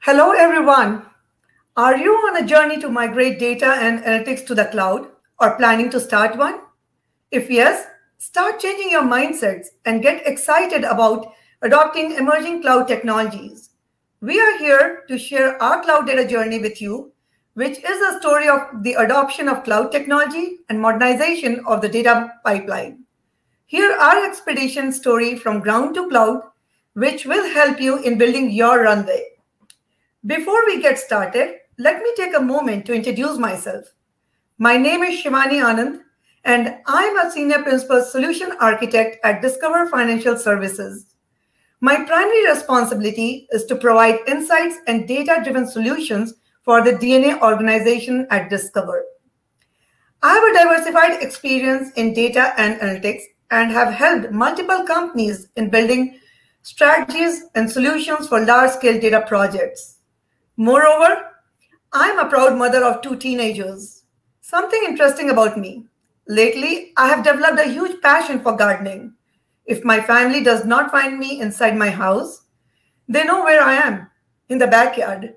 Hello, everyone. Are you on a journey to migrate data and analytics to the cloud or planning to start one? If yes, start changing your mindsets and get excited about adopting emerging cloud technologies. We are here to share our cloud data journey with you, which is a story of the adoption of cloud technology and modernization of the data pipeline. Here our expedition story from ground to cloud, which will help you in building your runway. Before we get started, let me take a moment to introduce myself. My name is Shivani Anand, and I'm a Senior Principal Solution Architect at Discover Financial Services. My primary responsibility is to provide insights and data-driven solutions for the DNA organization at Discover. I have a diversified experience in data and analytics and have helped multiple companies in building strategies and solutions for large-scale data projects. Moreover, I'm a proud mother of two teenagers. Something interesting about me. Lately, I have developed a huge passion for gardening. If my family does not find me inside my house, they know where I am, in the backyard.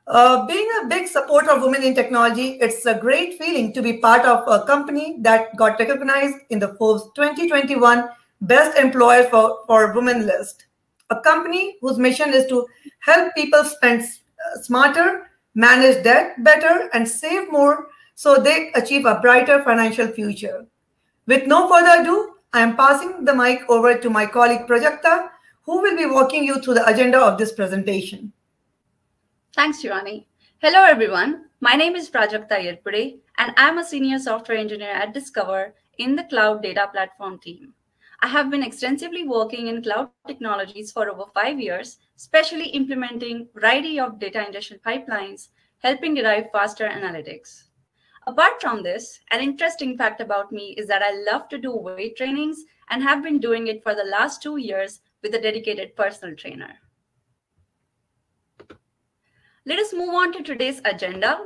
Being a big supporter of women in technology, it's a great feeling to be part of a company that got recognized in the Forbes 2021 Best Employer for Women list. A company whose mission is to help people spend smarter, manage debt better, and save more so they achieve a brighter financial future. With no further ado, I am passing the mic over to my colleague Prajakta, who will be walking you through the agenda of this presentation. Thanks, Shivani. Hello, everyone. My name is Prajakta Yerpude, and I'm a senior software engineer at Discover in the Cloud Data Platform team. I have been extensively working in cloud technologies for over 5 years, especially implementing a variety of data ingestion pipelines, helping derive faster analytics. Apart from this, an interesting fact about me is that I love to do weight trainings and have been doing it for the last 2 years with a dedicated personal trainer. Let us move on to today's agenda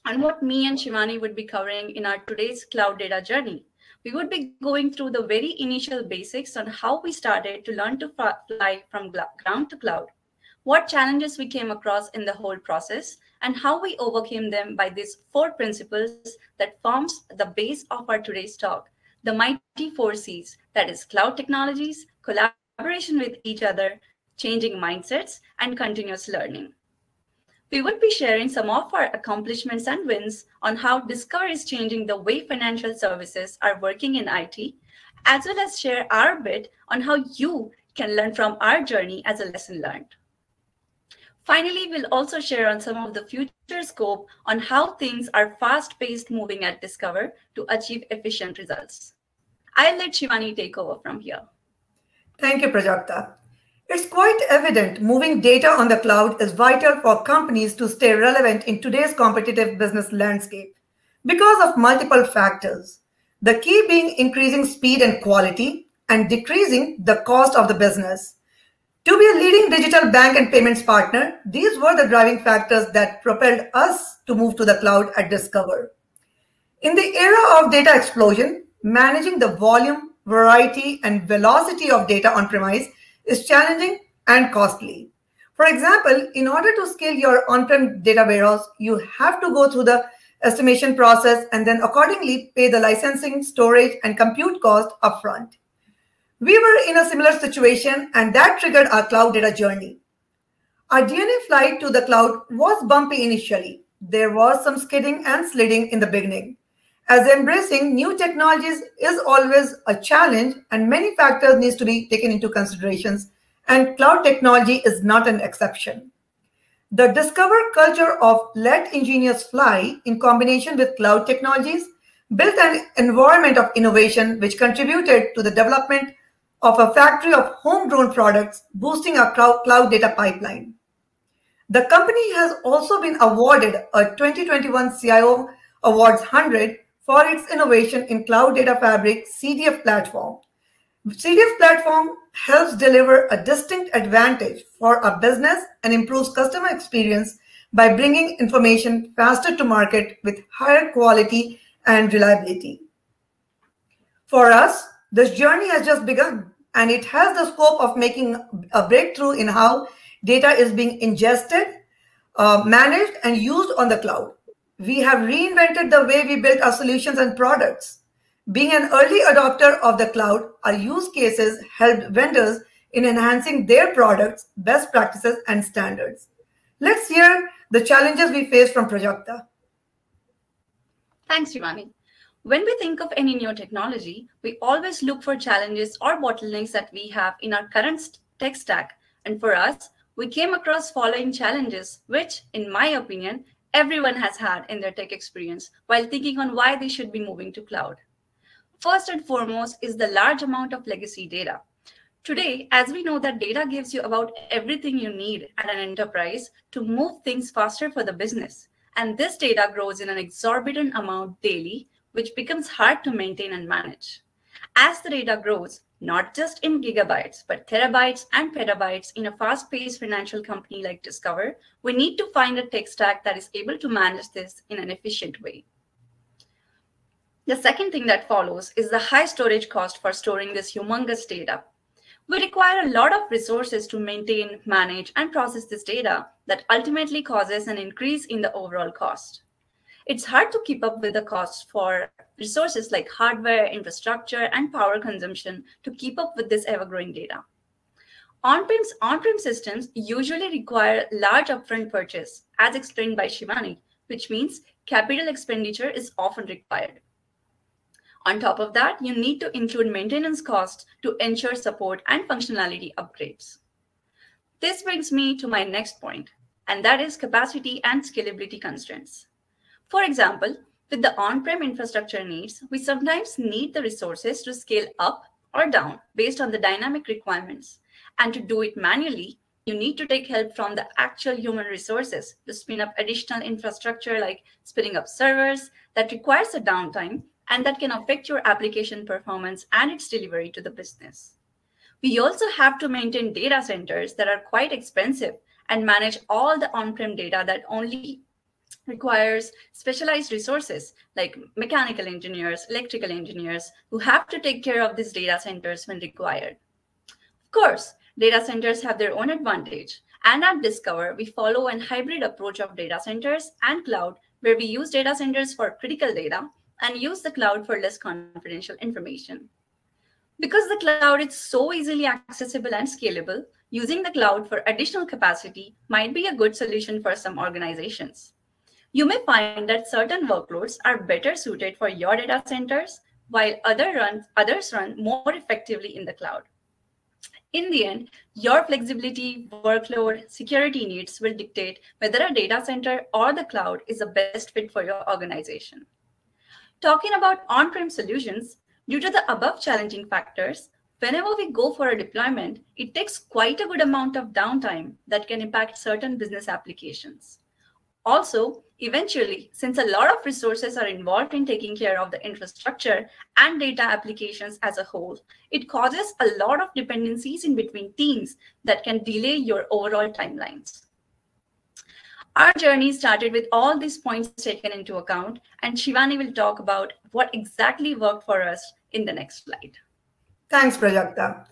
and what me and Shivani would be covering in our today's cloud data journey. We would be going through the very initial basics on how we started to learn to fly from ground to cloud, what challenges we came across in the whole process, and how we overcame them by these 4 principles that forms the base of our today's talk, the mighty 4 Cs, that is cloud technologies, collaboration with each other, changing mindsets, and continuous learning. We would be sharing some of our accomplishments and wins on how Discover is changing the way financial services are working in IT, as well as share our bit on how you can learn from our journey as a lesson learned. Finally, we'll also share on some of the future scope on how things are fast-paced moving at Discover to achieve efficient results. I'll let Shivani take over from here. Thank you, Prajakta. It's quite evident moving data on the cloud is vital for companies to stay relevant in today's competitive business landscape because of multiple factors. The key being increasing speed and quality and decreasing the cost of the business. To be a leading digital bank and payments partner, these were the driving factors that propelled us to move to the cloud at Discover. In the era of data explosion, managing the volume, variety, and velocity of data on-premise is challenging and costly. For example, in order to scale your on-prem data warehouse, you have to go through the estimation process and then accordingly pay the licensing, storage, and compute cost upfront. We were in a similar situation, and that triggered our cloud data journey. Our DNA flight to the cloud was bumpy initially. There was some skidding and sliding in the beginning, as embracing new technologies is always a challenge and many factors need to be taken into considerations, and cloud technology is not an exception. The Discover culture of let engineers fly in combination with cloud technologies built an environment of innovation which contributed to the development of a factory of homegrown products, boosting our cloud data pipeline. The company has also been awarded a 2021 CIO Awards 100 for its innovation in Cloud Data Fabric CDF platform. CDF platform helps deliver a distinct advantage for a business and improves customer experience by bringing information faster to market with higher quality and reliability. For us, this journey has just begun, and it has the scope of making a breakthrough in how Data is being ingested, managed, and used on the cloud. We have reinvented the way we build our solutions and products. Being an early adopter of the cloud, our use cases helped vendors in enhancing their products, best practices, and standards. Let's hear the challenges we face from Prajakta. Thanks, Shivani. When we think of any new technology, we always look for challenges or bottlenecks that we have in our current tech stack. And for us, we came across following challenges, which, in my opinion, everyone has had in their tech experience while thinking on why they should be moving to cloud. First and foremost is the large amount of legacy data. Today, as we know that data gives you about everything you need at an enterprise to move things faster for the business. And this data grows in an exorbitant amount daily, which becomes hard to maintain and manage. As the data grows, not just in gigabytes, but terabytes and petabytes in a fast-paced financial company like Discover, we need to find a tech stack that is able to manage this in an efficient way. The second thing that follows is the high storage cost for storing this humongous data. We require a lot of resources to maintain, manage, and process this data that ultimately causes an increase in the overall cost. It's hard to keep up with the costs for resources like hardware, infrastructure, and power consumption to keep up with this ever-growing data. On-prem systems usually require large upfront purchase, as explained by Shivani, which means capital expenditure is often required. On top of that, you need to include maintenance costs to ensure support and functionality upgrades. This brings me to my next point, and that is capacity and scalability constraints. For example, with the on-prem infrastructure needs, we sometimes need the resources to scale up or down based on the dynamic requirements. And to do it manually, you need to take help from the actual human resources to spin up additional infrastructure like spinning up servers that requires a downtime and that can affect your application performance and its delivery to the business. We also have to maintain data centers that are quite expensive and manage all the on-prem data that only requires specialized resources like mechanical engineers, electrical engineers, who have to take care of these data centers when required. Of course, data centers have their own advantage, and at Discover, we follow a hybrid approach of data centers and cloud, where we use data centers for critical data and use the cloud for less confidential information. Because the cloud is so easily accessible and scalable, using the cloud for additional capacity might be a good solution for some organizations. You may find that certain workloads are better suited for your data centers, while others run more effectively in the cloud. In the end, your flexibility, workload, security needs will dictate whether a data center or the cloud is the best fit for your organization. Talking about on-prem solutions, due to the above challenging factors, whenever we go for a deployment, it takes quite a good amount of downtime that can impact certain business applications. Also, eventually, since a lot of resources are involved in taking care of the infrastructure and data applications as a whole, it causes a lot of dependencies in between teams that can delay your overall timelines. Our journey started with all these points taken into account, and Shivani will talk about what exactly worked for us in the next slide. Thanks, Prajakta.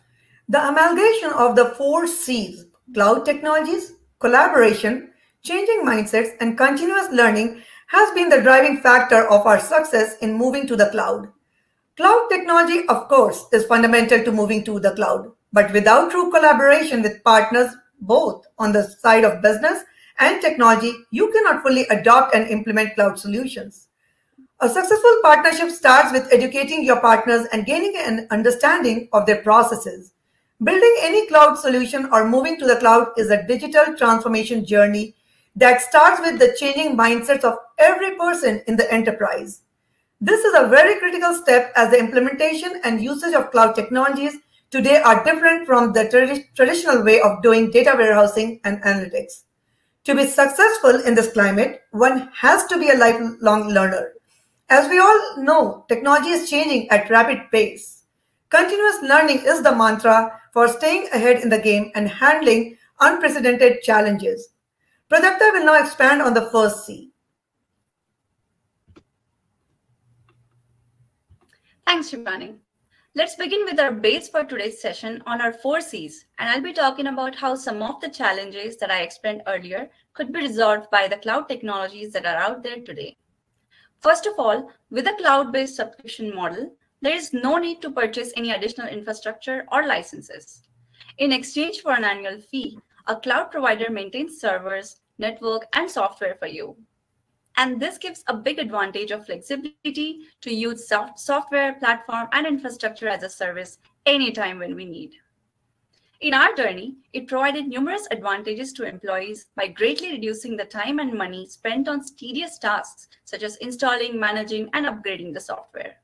The amalgamation of the four C's, cloud technologies, collaboration, changing mindsets, and continuous learning, has been the driving factor of our success in moving to the cloud. Cloud technology, of course, is fundamental to moving to the cloud, but without true collaboration with partners, both on the side of business and technology, you cannot fully adopt and implement cloud solutions. A successful partnership starts with educating your partners and gaining an understanding of their processes. Building any cloud solution or moving to the cloud is a digital transformation journey that starts with the changing mindsets of every person in the enterprise. This is a very critical step as the implementation and usage of cloud technologies today are different from the traditional way of doing data warehousing and analytics. To be successful in this climate, one has to be a lifelong learner. As we all know, technology is changing at rapid pace. Continuous learning is the mantra for staying ahead in the game and handling unprecedented challenges. Prajakta will now expand on the first C. Thanks, Shivani. Let's begin with our base for today's session on our 4 Cs, and I'll be talking about how some of the challenges that I explained earlier could be resolved by the cloud technologies that are out there today. First of all, with a cloud-based subscription model, there is no need to purchase any additional infrastructure or licenses. In exchange for an annual fee, a cloud provider maintains servers, network, and software for you. And this gives a big advantage of flexibility to use software, platform, and infrastructure as a service anytime when we need. In our journey, it provided numerous advantages to employees by greatly reducing the time and money spent on tedious tasks such as installing, managing, and upgrading the software.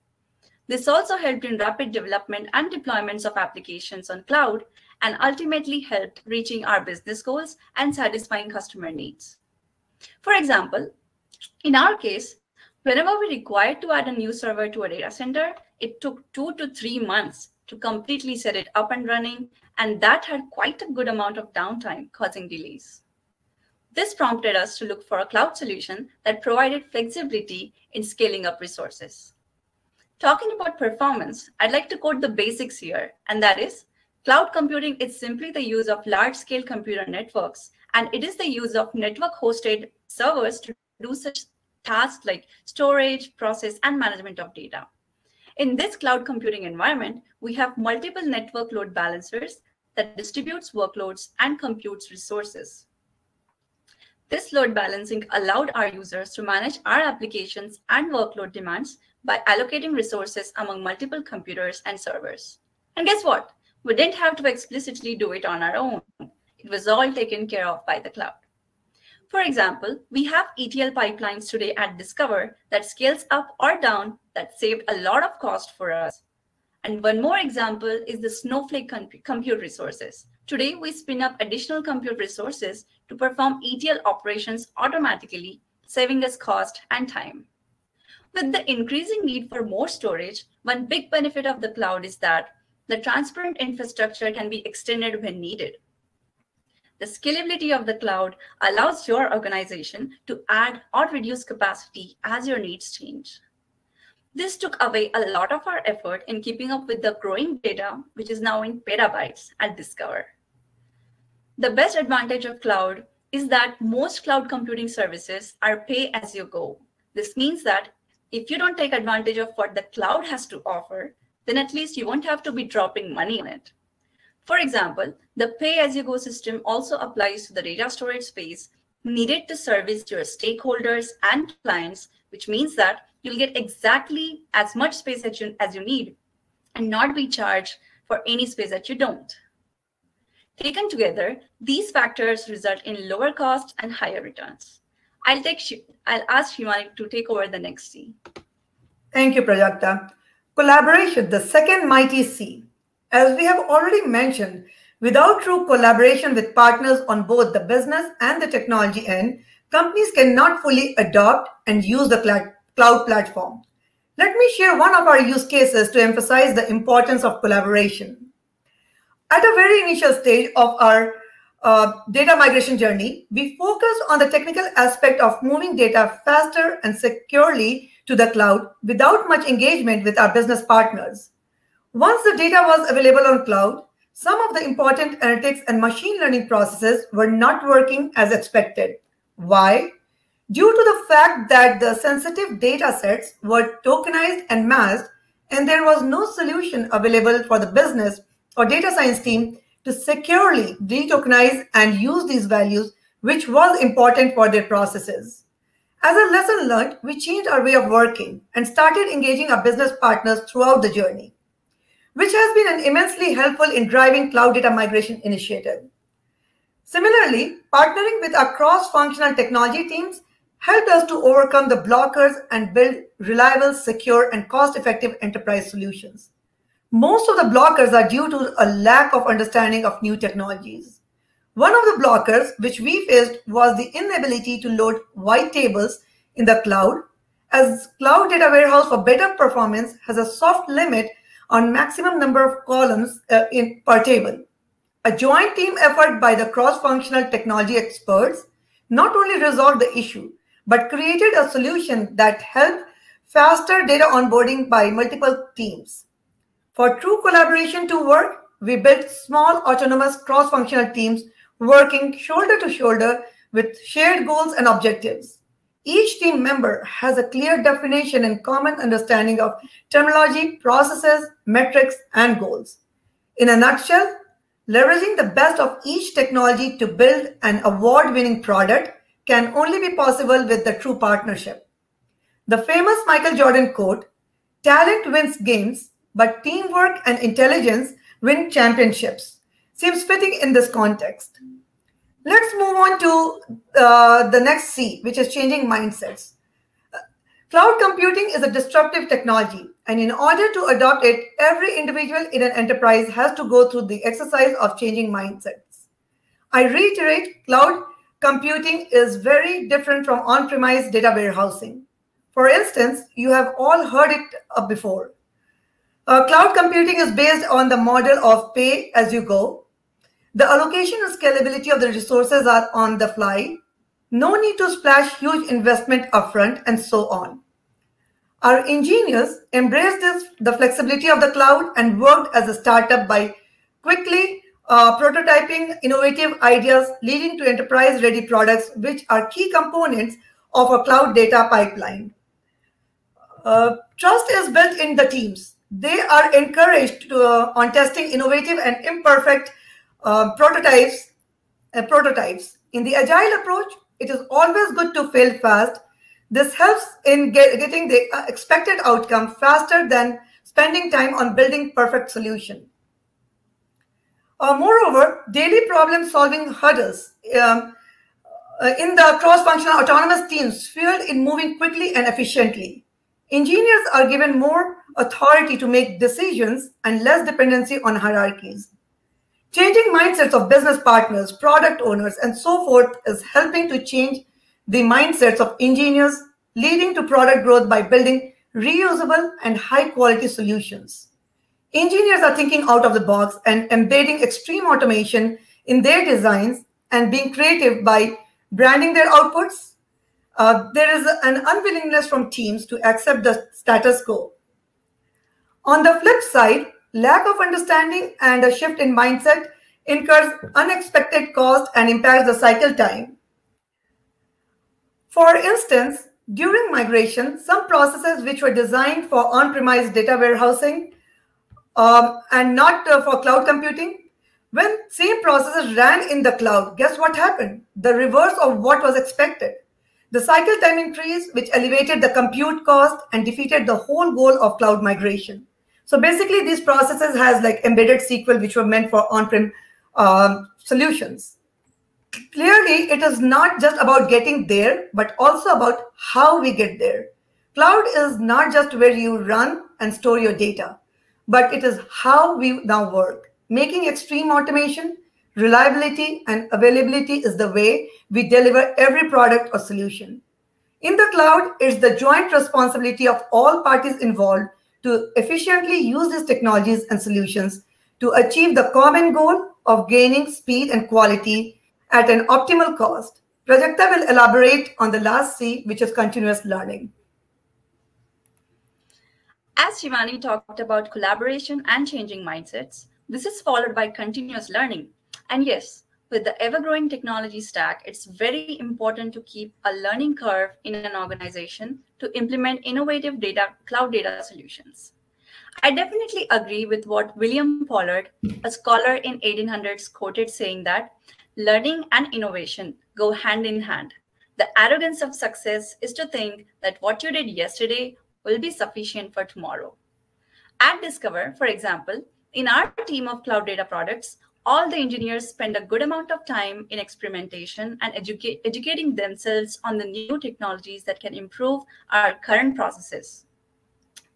This also helped in rapid development and deployments of applications on cloud and ultimately helped reaching our business goals and satisfying customer needs. For example, in our case, whenever we required to add a new server to a data center, it took 2 to 3 months to completely set it up and running, and that had quite a good amount of downtime, causing delays. This prompted us to look for a cloud solution that provided flexibility in scaling up resources. Talking about performance, I'd like to quote the basics here, and that is, cloud computing is simply the use of large-scale computer networks, and it is the use of network-hosted servers to do such tasks like storage, process, and management of data. In this cloud computing environment, we have multiple network load balancers that distributes workloads and computes resources. This load balancing allowed our users to manage our applications and workload demands by allocating resources among multiple computers and servers. And guess what? We didn't have to explicitly do it on our own. It was all taken care of by the cloud. For example, we have ETL pipelines today at Discover that scales up or down that saved a lot of cost for us. And one more example is the Snowflake compute resources. Today, we spin up additional compute resources to perform ETL operations automatically, saving us cost and time. With the increasing need for more storage, one big benefit of the cloud is that the transparent infrastructure can be extended when needed. The scalability of the cloud allows your organization to add or reduce capacity as your needs change. This took away a lot of our effort in keeping up with the growing data, which is now in petabytes at Discover. The best advantage of cloud is that most cloud computing services are pay as you go. This means that if you don't take advantage of what the cloud has to offer, then at least you won't have to be dropping money on it. For example, the pay-as-you-go system also applies to the data storage space needed to service your stakeholders and clients, which means that you'll get exactly as much space as you need and not be charged for any space that you don't. Taken together, these factors result in lower costs and higher returns. I'll ask Shivani to take over the next C. Thank you, Prajakta. Collaboration, the second mighty C. As we have already mentioned, without true collaboration with partners on both the business and the technology end, companies cannot fully adopt and use the cloud platform. Let me share one of our use cases to emphasize the importance of collaboration. At a very initial stage of our data migration journey, we focused on the technical aspect of moving data faster and securely to the cloud without much engagement with our business partners. Once the data was available on cloud, some of the important analytics and machine learning processes were not working as expected. Why? Due to the fact that the sensitive data sets were tokenized and masked, and there was no solution available for the business or data science team to securely de-tokenize and use these values, which was important for their processes. As a lesson learned, we changed our way of working and started engaging our business partners throughout the journey, which has been immensely helpful in driving cloud data migration initiative. Similarly, partnering with our cross-functional technology teams helped us to overcome the blockers and build reliable, secure, and cost-effective enterprise solutions. Most of the blockers are due to a lack of understanding of new technologies. One of the blockers which we faced was the inability to load white tables in the cloud, as Cloud Data Warehouse for better performance has a soft limit on maximum number of columns per table. A joint team effort by the cross-functional technology experts not only resolved the issue, but created a solution that helped faster data onboarding by multiple teams. For true collaboration to work, we built small autonomous cross-functional teams working shoulder to shoulder with shared goals and objectives. Each team member has a clear definition and common understanding of terminology, processes, metrics, and goals. In a nutshell, leveraging the best of each technology to build an award-winning product can only be possible with the true partnership. The famous Michael Jordan quote, "Talent wins games, but teamwork and intelligence win championships," seems fitting in this context. Let's move on to the next C, which is changing mindsets. Cloud computing is a disruptive technology, and in order to adopt it, every individual in an enterprise has to go through the exercise of changing mindsets. I reiterate, cloud computing is very different from on-premise data warehousing. For instance, you have all heard it before. Cloud computing is based on the model of pay as you go. The allocation and scalability of the resources are on the fly. No need to splash huge investment upfront, and so on. Our engineers embraced the flexibility of the cloud and worked as a startup by quickly prototyping innovative ideas leading to enterprise-ready products, which are key components of a cloud data pipeline. Trust is built in the teams. They are encouraged on testing innovative and imperfect prototypes. In the agile approach, it is always good to fail fast. This helps in getting the expected outcome faster than spending time on building perfect solution. Moreover, daily problem-solving hurdles in the cross-functional autonomous teams fueled in moving quickly and efficiently. Engineers are given more authority to make decisions and less dependency on hierarchies. Changing mindsets of business partners, product owners, and so forth is helping to change the mindsets of engineers, leading to product growth by building reusable and high-quality solutions. Engineers are thinking out of the box and embedding extreme automation in their designs and being creative by branding their outputs. There is an unwillingness from teams to accept the status quo. On the flip side, lack of understanding and a shift in mindset incurs unexpected cost and impacts the cycle time. For instance, during migration, some processes which were designed for on-premise data warehousing and not for cloud computing, when same processes ran in the cloud, guess what happened? The reverse of what was expected. The cycle time increased, which elevated the compute cost and defeated the whole goal of cloud migration. So basically, these processes has like embedded SQL, which were meant for on-prem solutions. Clearly, it is not just about getting there, but also about how we get there. Cloud is not just where you run and store your data, but it is how we now work. Making extreme automation, reliability, and availability is the way we deliver every product or solution. In the cloud, it's the joint responsibility of all parties involved to efficiently use these technologies and solutions to achieve the common goal of gaining speed and quality at an optimal cost. Prajakta will elaborate on the last C, which is continuous learning. As Shivani talked about collaboration and changing mindsets, this is followed by continuous learning. And yes, with the ever-growing technology stack, it's very important to keep a learning curve in an organization to implement innovative cloud data solutions. I definitely agree with what William Pollard, a scholar in 1800s, quoted saying that learning and innovation go hand in hand. The arrogance of success is to think that what you did yesterday will be sufficient for tomorrow. At Discover, for example, in our team of cloud data products, all the engineers spend a good amount of time in experimentation and educating themselves on the new technologies that can improve our current processes.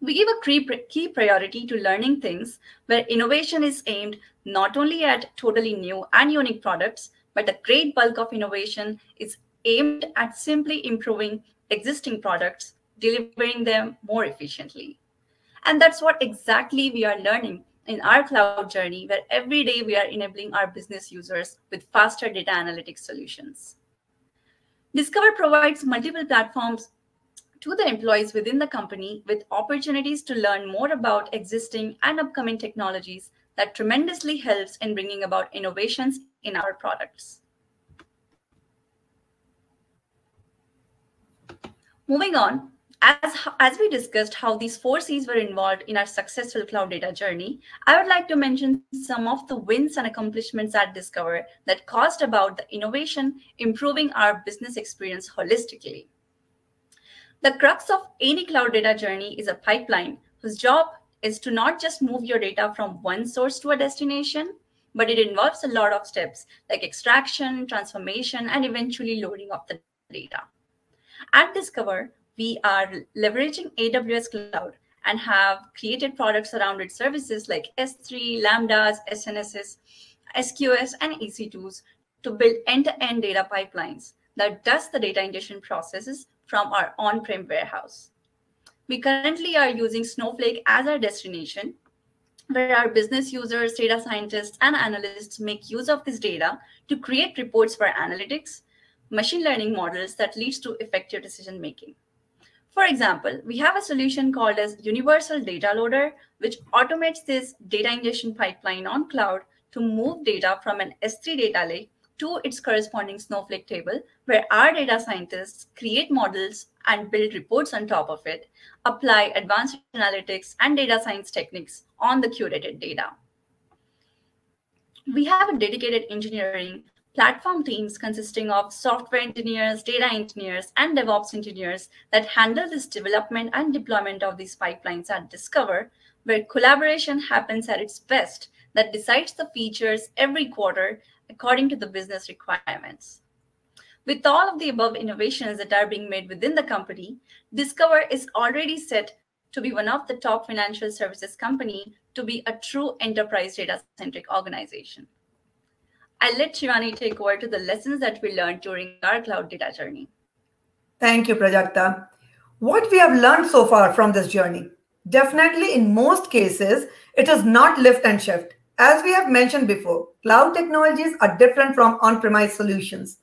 We give a key priority to learning things where innovation is aimed not only at totally new and unique products, but a great bulk of innovation is aimed at simply improving existing products, delivering them more efficiently. And that's what exactly we are learning in our cloud journey, where every day we are enabling our business users with faster data analytics solutions. Discover provides multiple platforms to the employees within the company with opportunities to learn more about existing and upcoming technologies that tremendously helps in bringing about innovations in our products. Moving on, as we discussed how these four C's were involved in our successful cloud data journey, I would like to mention some of the wins and accomplishments at Discover that caused about the innovation, improving our business experience holistically. The crux of any cloud data journey is a pipeline whose job is to not just move your data from one source to a destination, but it involves a lot of steps like extraction, transformation, and eventually loading of the data. At Discover, we are leveraging AWS Cloud and have created products around its services like S3, Lambdas, SNSs, SQS, and EC2s to build end-to-end data pipelines that does the data ingestion processes from our on-prem warehouse. We currently are using Snowflake as our destination, where our business users, data scientists, and analysts make use of this data to create reports for analytics, machine learning models that leads to effective decision making. For example, we have a solution called as Universal Data Loader, which automates this data ingestion pipeline on cloud to move data from an S3 data lake to its corresponding Snowflake table, where our data scientists create models and build reports on top of it, apply advanced analytics and data science techniques on the curated data. We have a dedicated engineering platform teams consisting of software engineers, data engineers, and DevOps engineers that handle this development and deployment of these pipelines at Discover, where collaboration happens at its best that decides the features every quarter according to the business requirements. With all of the above innovations that are being made within the company, Discover is already set to be one of the top financial services company to be a true enterprise data-centric organization. I'll let Shivani take over to the lessons that we learned during our cloud data journey. Thank you, Prajakta. What we have learned so far from this journey? Definitely, in most cases, it is not lift and shift. As we have mentioned before, cloud technologies are different from on-premise solutions.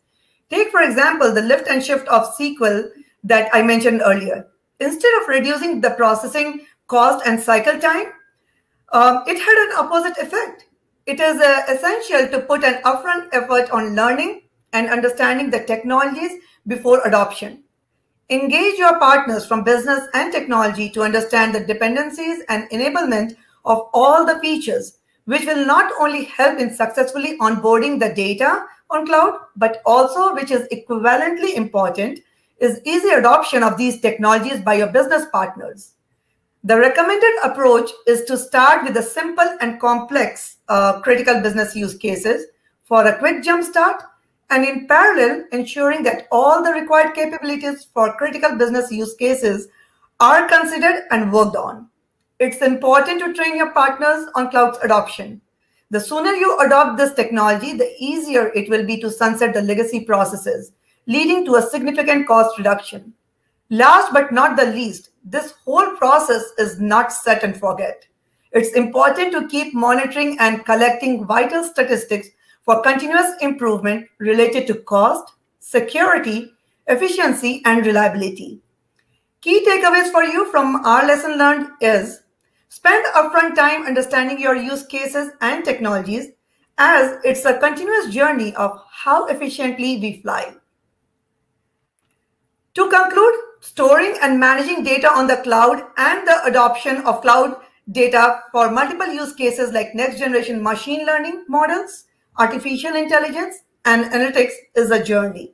Take, for example, the lift and shift of SQL that I mentioned earlier. Instead of reducing the processing cost and cycle time, it had an opposite effect. It is essential to put an upfront effort on learning and understanding the technologies before adoption. Engage your partners from business and technology to understand the dependencies and enablement of all the features, which will not only help in successfully onboarding the data on cloud, but also, which is equivalently important, is easy adoption of these technologies by your business partners. The recommended approach is to start with the simple and complex critical business use cases for a quick jump start, and in parallel, ensuring that all the required capabilities for critical business use cases are considered and worked on. It's important to train your partners on cloud adoption. The sooner you adopt this technology, the easier it will be to sunset the legacy processes, leading to a significant cost reduction. Last but not the least, this whole process is not set and forget. It's important to keep monitoring and collecting vital statistics for continuous improvement related to cost, security, efficiency, and reliability. Key takeaways for you from our lesson learned is spend upfront time understanding your use cases and technologies, as it's a continuous journey of how efficiently we fly. To conclude, storing and managing data on the cloud and the adoption of cloud data for multiple use cases like next generation machine learning models, artificial intelligence, and analytics is a journey.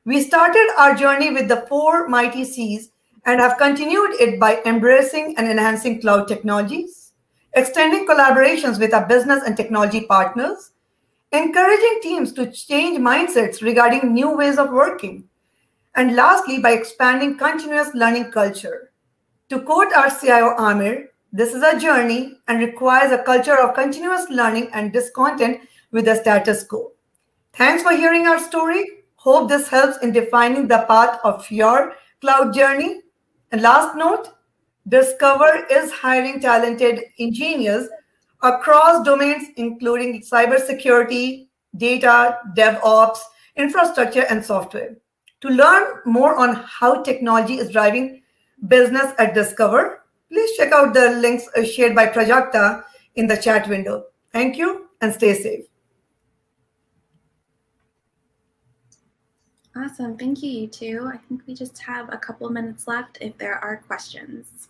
We started our journey with the 4 mighty C's and have continued it by embracing and enhancing cloud technologies, extending collaborations with our business and technology partners, encouraging teams to change mindsets regarding new ways of working, and lastly, by expanding continuous learning culture. To quote our CIO Amir, this is a journey and requires a culture of continuous learning and discontent with the status quo. Thanks for hearing our story. Hope this helps in defining the path of your cloud journey. And last note, Discover is hiring talented engineers across domains, including cybersecurity, data, DevOps, infrastructure, and software. To learn more on how technology is driving business at Discover. Please check out the links shared by Prajakta in the chat window. Thank you and stay safe. Awesome. Thank you, you two. I think we just have a couple minutes left if there are questions.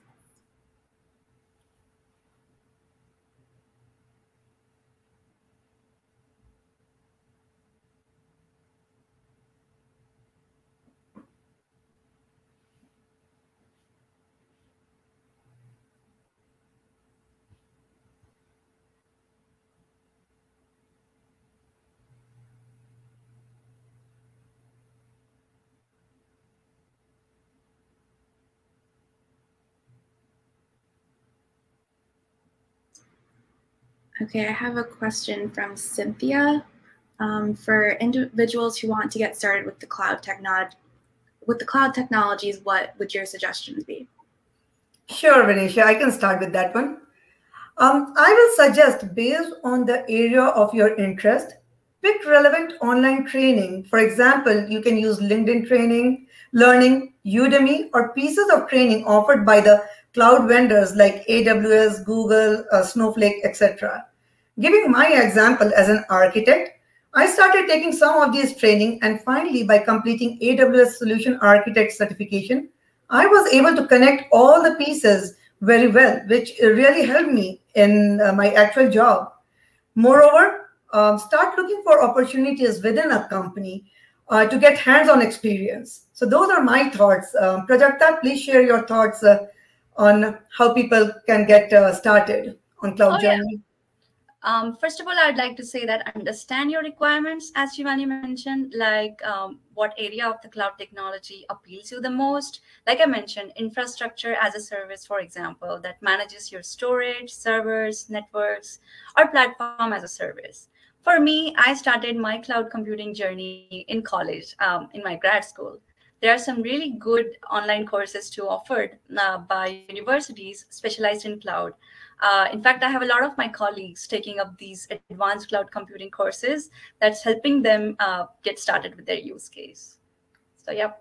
Okay, I have a question from Cynthia. For individuals who want to get started with the cloud technologies, what would your suggestions be? Sure, Venetia, I can start with that one. I will suggest, based on the area of your interest, pick relevant online training. For example, you can use LinkedIn training, learning, Udemy, or pieces of training offered by the cloud vendors like AWS, Google, Snowflake, etc. Giving my example as an architect, I started taking some of these training, and finally, by completing AWS Solution Architect certification, I was able to connect all the pieces very well, which really helped me in my actual job. Moreover, start looking for opportunities within a company to get hands-on experience. So those are my thoughts. Prajakta, please share your thoughts on how people can get started on cloud journey. First of all, I'd like to say that understand your requirements, as Shivani mentioned, like what area of the cloud technology appeals you the most. Like I mentioned, infrastructure as a service, for example, that manages your storage, servers, networks, or platform as a service. For me, I started my cloud computing journey in college, in my grad school. There are some really good online courses to offered by universities specialized in cloud. In fact, I have a lot of my colleagues taking up these advanced cloud computing courses that's helping them get started with their use case. So, yeah.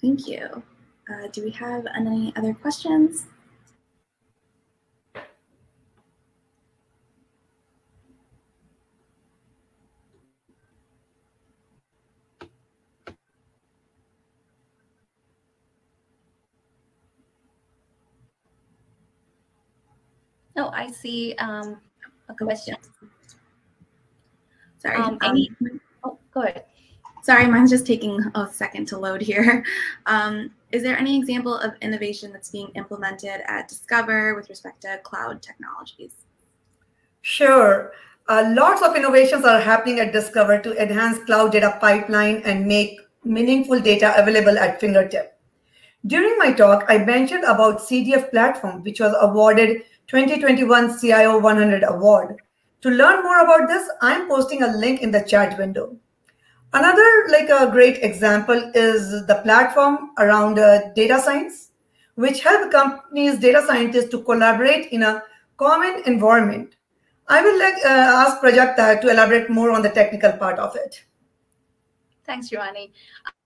Thank you. Do we have any other questions? No, I see a question. Sorry. Oh, go ahead. Sorry, mine's just taking a second to load here. Is there any example of innovation that's being implemented at Discover with respect to cloud technologies? Sure. Lots of innovations are happening at Discover to enhance cloud data pipeline and make meaningful data available at fingertip. During my talk, I mentioned about CDF platform, which was awarded 2021 CIO 100 award. To learn more about this, I'm posting a link in the chat window. Another a great example is the platform around data science, which help companies, data scientists to collaborate in a common environment. I will ask Prajakta to elaborate more on the technical part of it. Thanks, Shivani.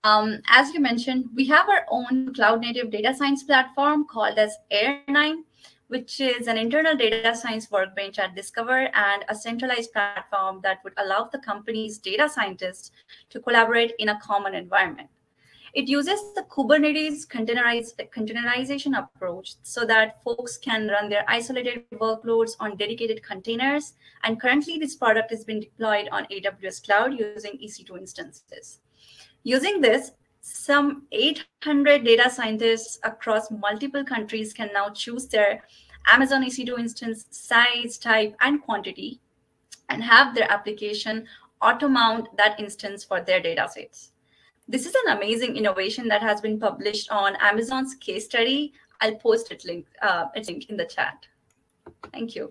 As you mentioned, we have our own cloud-native data science platform called as Air9, which is an internal data science workbench at Discover and a centralized platform that would allow the company's data scientists to collaborate in a common environment. It uses the Kubernetes containerization approach so that folks can run their isolated workloads on dedicated containers. And currently, this product has been deployed on AWS Cloud using EC2 instances. Using this, some 800 data scientists across multiple countries can now choose their Amazon EC2 instance size, type, and quantity, and have their application auto-mount that instance for their data sets. This is an amazing innovation that has been published on Amazon's case study. I'll post its link in the chat. Thank you.